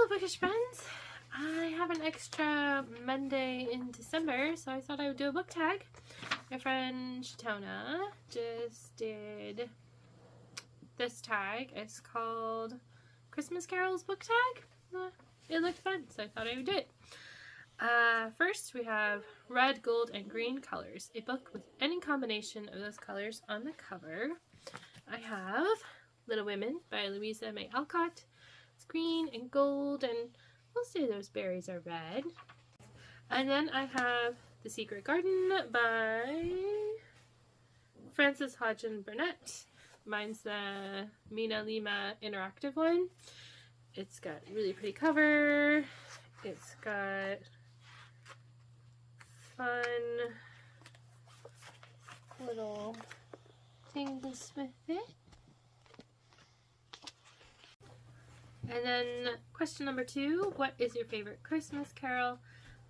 Hello bookish friends! I have an extra Monday in December, so I thought I would do a book tag. My friend Shatona just did this tag. It's called Christmas Carols book tag. It looked fun, so I thought I would do it. First we have red, gold, and green colors. A book with any combination of those colors on the cover. I have Little Women by Louisa May Alcott. It's green and gold, and we'll say those berries are red. And then I have The Secret Garden by Frances Hodgson Burnett. Mine's the Mina Lima interactive one. It's got a really pretty cover. It's got fun little things with it. And then question number 2, what is your favorite Christmas carol?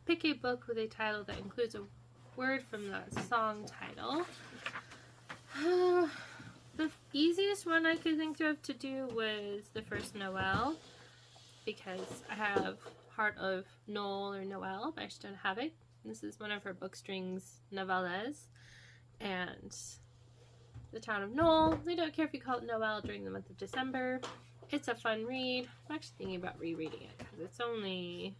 Pick a book with a title that includes a word from the song title. The easiest one I could think of to do was The First Noel, because I have Heart of Noel or Noel by Shatona Havoc. This is one of her bookstrings novellas. And The Town of Noel, they don't care if you call it Noel during the month of December. It's a fun read. I'm actually thinking about rereading it because it's only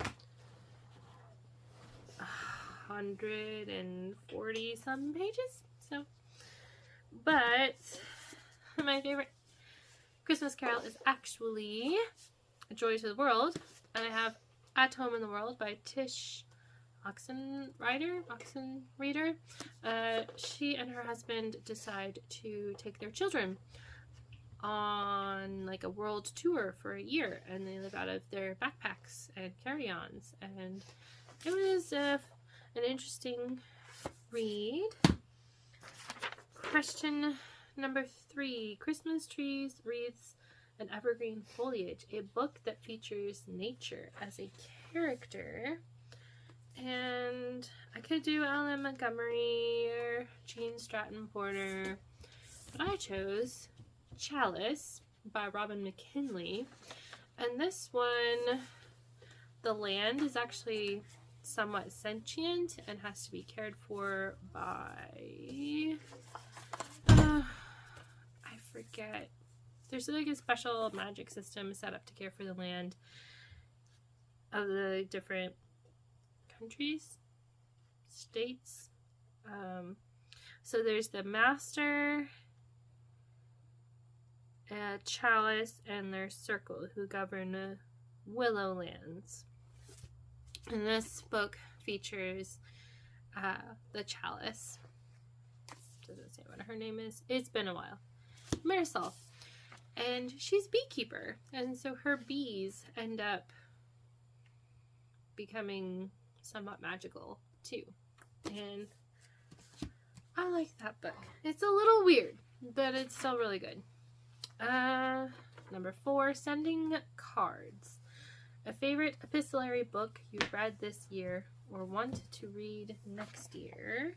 140 some pages. So, but my favorite Christmas carol is actually A Joy to the World, and I have At Home in the World by Tish Oxenreader. She and her husband decide to take their children on like a world tour for a year, and they live out of their backpacks and carry-ons, and it was an interesting read. Question number 3, Christmas Trees, Wreaths, and Evergreen Foliage, a book that features nature as a character. And I could do L.M. Montgomery or Jean Stratton Porter, but I chose Chalice by Robin McKinley. And this one, the land is actually somewhat sentient and has to be cared for by I forget. There's like a special magic system set up to care for the land of the different countries, states. So there's the master, Chalice, and their circle who govern the Willow Lands. And this book features the Chalice. Doesn't say what her name is. It's been a while. Marisol. And she's beekeeper. And so her bees end up becoming somewhat magical too. And I like that book. It's a little weird, but it's still really good. Number 4, Sending Cards. A favorite epistolary book you read this year or want to read next year.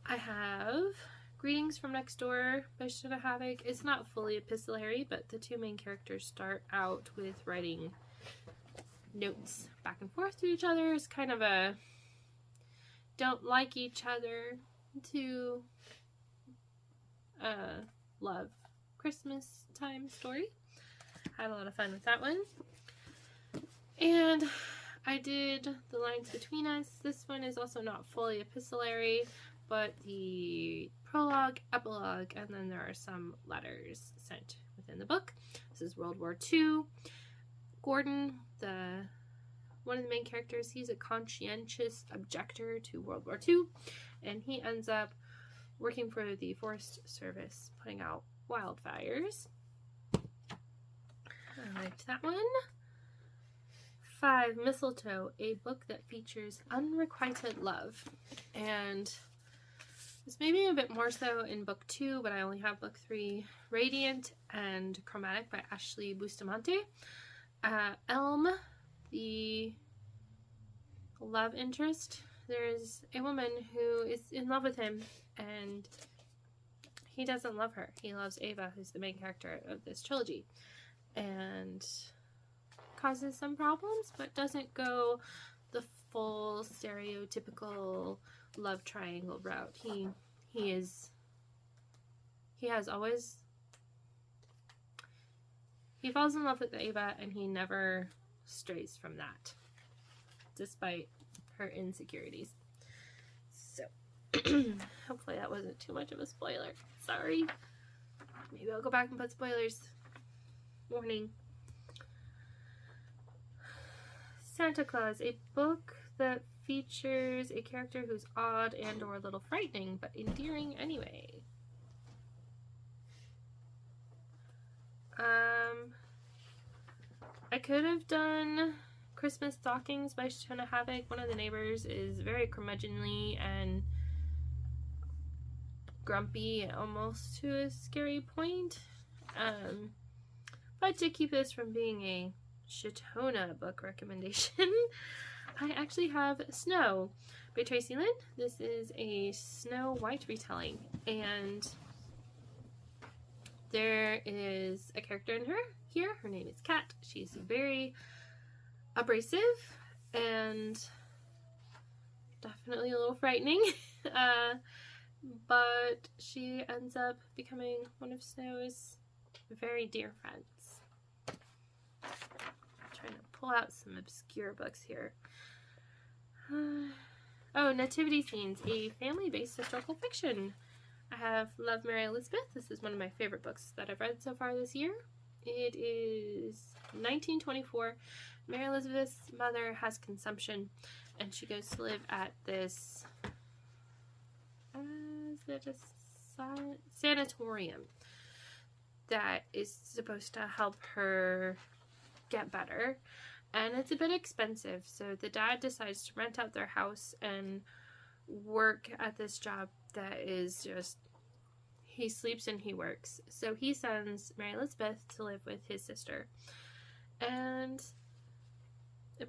I have Greetings from Next Door by Shatona Havoc. It's not fully epistolary, but the 2 main characters start out with writing notes back and forth to each other. It's kind of a don't like each other to love Christmas time story. Had a lot of fun with that one. And I did The Lines Between Us. This one is also not fully epistolary, but the prologue, epilogue, and then there are some letters sent within the book. This is World War II. Gordon, one of the main characters, he's a conscientious objector to World War II, and he ends up working for the Forest Service, putting out wildfires. I liked that one. 5, Mistletoe, a book that features unrequited love. And this may be a bit more so in book 2, but I only have book 3, Radiant and Chromatic by Ashley Bustamante. Elm, the love interest. There's a woman who is in love with him, and he doesn't love her. He loves Ava, who's the main character of this trilogy. And causes some problems, but doesn't go the full stereotypical love triangle route. He falls in love with Ava, and he never strays from that, despite her insecurities. So, hopefully that wasn't too much of a spoiler. Sorry. Maybe I'll go back and put spoilers. Warning. Santa Claus, a book that features a character who's odd and or a little frightening, but endearing anyway. I could have done Christmas Stockings by Shona Havoc. One of the neighbors is very curmudgeonly and grumpy, almost to a scary point. But to keep this from being a Shona book recommendation, I actually have Snow by Tracy Lynn. This is a Snow White retelling, and there is a character in here. Her name is Kat. She's very abrasive and definitely a little frightening. But she ends up becoming one of Snow's very dear friends. I'm trying to pull out some obscure books here. Oh, Nativity Scenes, a family-based historical fiction. I have Love, Mary Elizabeth. This is one of my favorite books that I've read so far this year. It is 1924. Mary Elizabeth's mother has consumption, and she goes to live at this sanatorium that is supposed to help her get better, and it's a bit expensive, so the dad decides to rent out their house and work at this job that is just, he sleeps and he works. So he sends Mary Elizabeth to live with his sister, and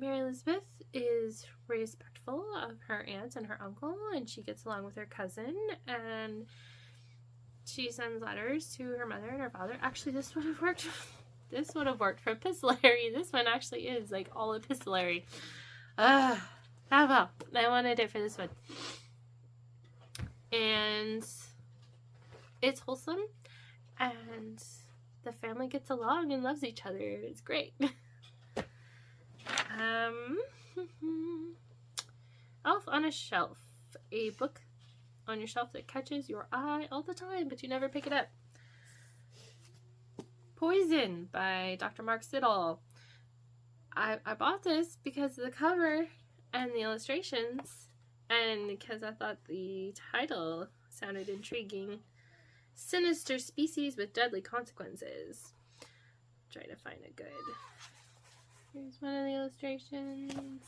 Mary Elizabeth is respectful of her aunt and her uncle, and she gets along with her cousin, and she sends letters to her mother and her father. Actually, this would have worked. This would have worked for epistolary. This one actually is like all epistolary. Oh well, I wanted it for this one. And it's wholesome, and the family gets along and loves each other. It's great. Elf on a Shelf, a book on your shelf that catches your eye all the time, but you never pick it up. Poison by Dr. Mark Siddall. I bought this because of the cover and the illustrations, and because I thought the title sounded intriguing. Sinister species with deadly consequences. Trying to find a good. Here's one of the illustrations.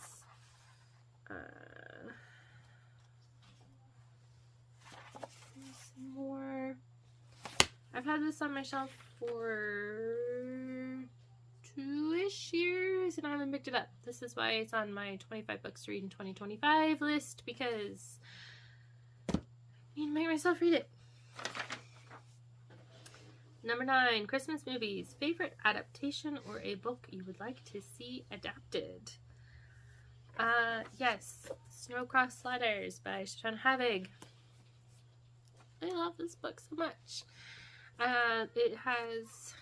Here's some more. I've had this on my shelf for 2-ish years and I haven't picked it up. This is why it's on my 25 books to read in 2025 list, because I need to make myself read it. Number 9, Christmas movies. Favorite adaptation or a book you would like to see adapted? Yes, Snow-Crossed Letters by Shona Havoc. I love this book so much. It has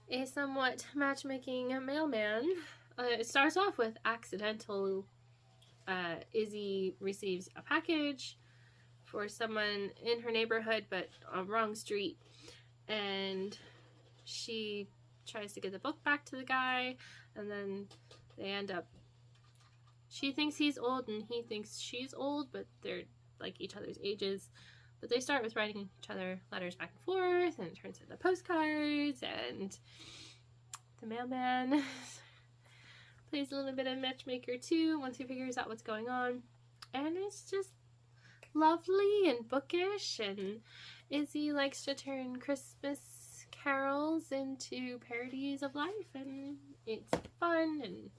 a somewhat matchmaking mailman. It starts off with accidental. Izzy receives a package for someone in her neighborhood, but on wrong street. And she tries to get the book back to the guy, and then they end up, she thinks he's old and he thinks she's old, but they're like each other's ages. But they start with writing each other letters back and forth, and it turns into postcards, and the mailman plays a little bit of matchmaker too once he figures out what's going on. And it's just lovely and bookish, and Izzy likes to turn Christmas carols into parodies of life, and it's fun. And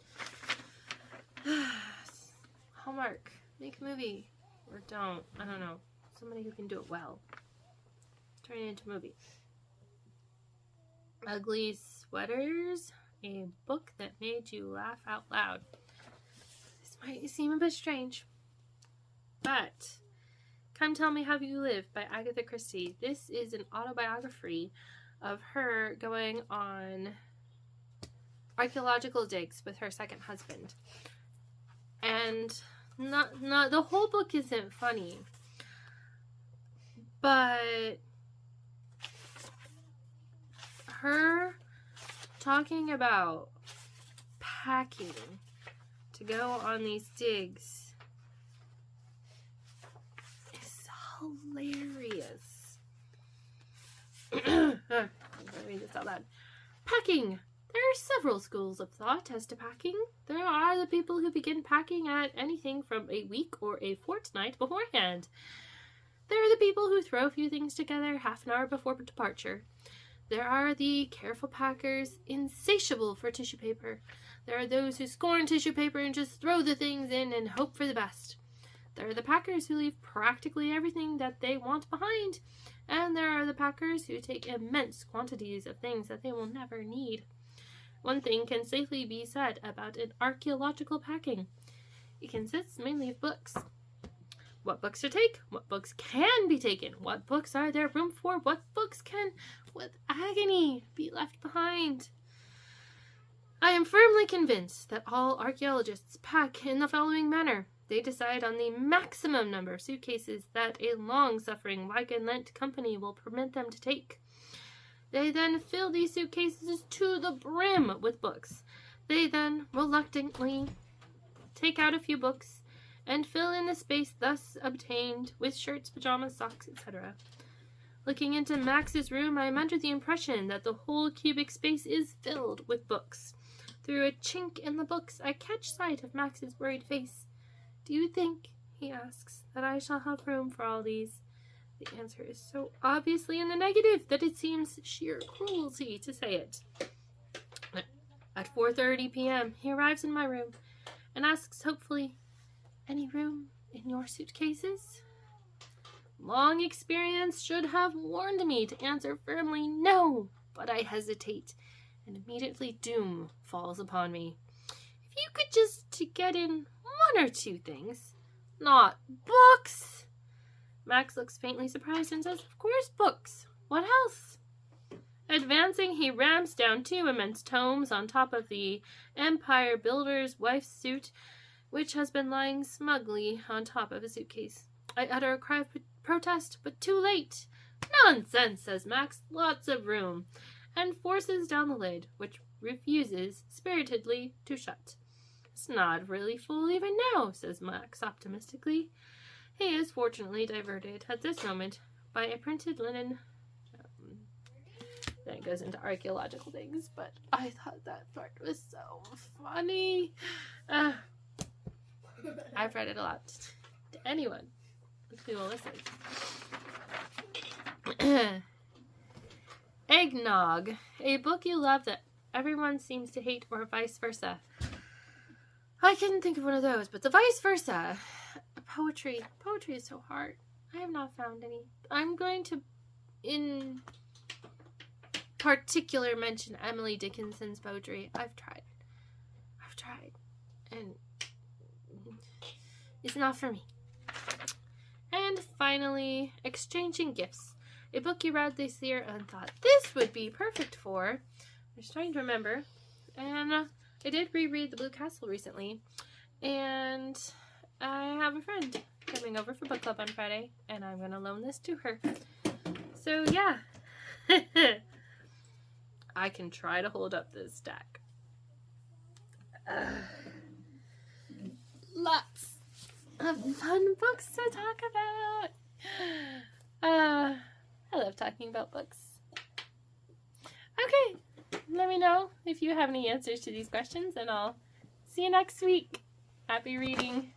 Hallmark, make a movie, or don't, I don't know, somebody who can do it well, turn it into a movie. Ugly Sweaters A book that made you laugh out loud. This might seem a bit strange, but Come Tell Me How You Live by Agatha Christie. This is an autobiography of her going on archaeological digs with her second husband. And not the whole book isn't funny, but her talking about packing to go on these digs is hilarious. I'm going to read this out loud. Packing. There are several schools of thought as to packing. There are the people who begin packing at anything from a week or a fortnight beforehand. There are the people who throw a few things together half an hour before departure. There are the careful packers, insatiable for tissue paper. There are those who scorn tissue paper and just throw the things in and hope for the best. There are the packers who leave practically everything that they want behind. And there are the packers who take immense quantities of things that they will never need. One thing can safely be said about an archaeological packing. It consists mainly of books. What books to take? What books can be taken? What books are there room for? What books can, with agony, be left behind? I am firmly convinced that all archaeologists pack in the following manner. They decide on the maximum number of suitcases that a long-suffering wagon-lent company will permit them to take. They then fill these suitcases to the brim with books. They then reluctantly take out a few books and fill in the space thus obtained with shirts, pajamas, socks, etc. Looking into Max's room, I am under the impression that the whole cubic space is filled with books. Through a chink in the books, I catch sight of Max's worried face. Do you think, he asks, that I shall have room for all these? The answer is so obviously in the negative that it seems sheer cruelty to say it. At 4:30 p.m., he arrives in my room and asks hopefully, "Any room in your suitcases?" Long experience should have warned me to answer firmly no, but I hesitate, and immediately doom falls upon me. If you could just to get in one or two things, not books. Max looks faintly surprised and says, "Of course, books. What else?" Advancing, he rams down 2 immense tomes on top of the Empire Builder's wife's suit, which has been lying smugly on top of a suitcase. I utter a cry of protest, but too late. "Nonsense," says Max, "lots of room," and forces down the lid, which refuses spiritedly to shut. "It's not really full even now," says Max optimistically. He is fortunately diverted at this moment by a printed linen. Then it goes into archaeological things, but I thought that part was so funny. I've read it a lot to anyone who will listen. Eggnog, a book you love that everyone seems to hate, or vice versa. I couldn't think of one of those, but the vice versa. Poetry is so hard. I have not found any. I'm going to, in particular, mention Emily Dickinson's poetry. I've tried, and it's not for me. And finally, Exchanging Gifts, a book you read this year and thought this would be perfect for. I was trying to remember, and I did reread The Blue Castle recently, and I have a friend coming over for book club on Friday, and I'm going to loan this to her. So yeah, I can try to hold up this stack. Lots of fun books to talk about. I love talking about books. Okay, let me know if you have any answers to these questions, and I'll see you next week. Happy reading.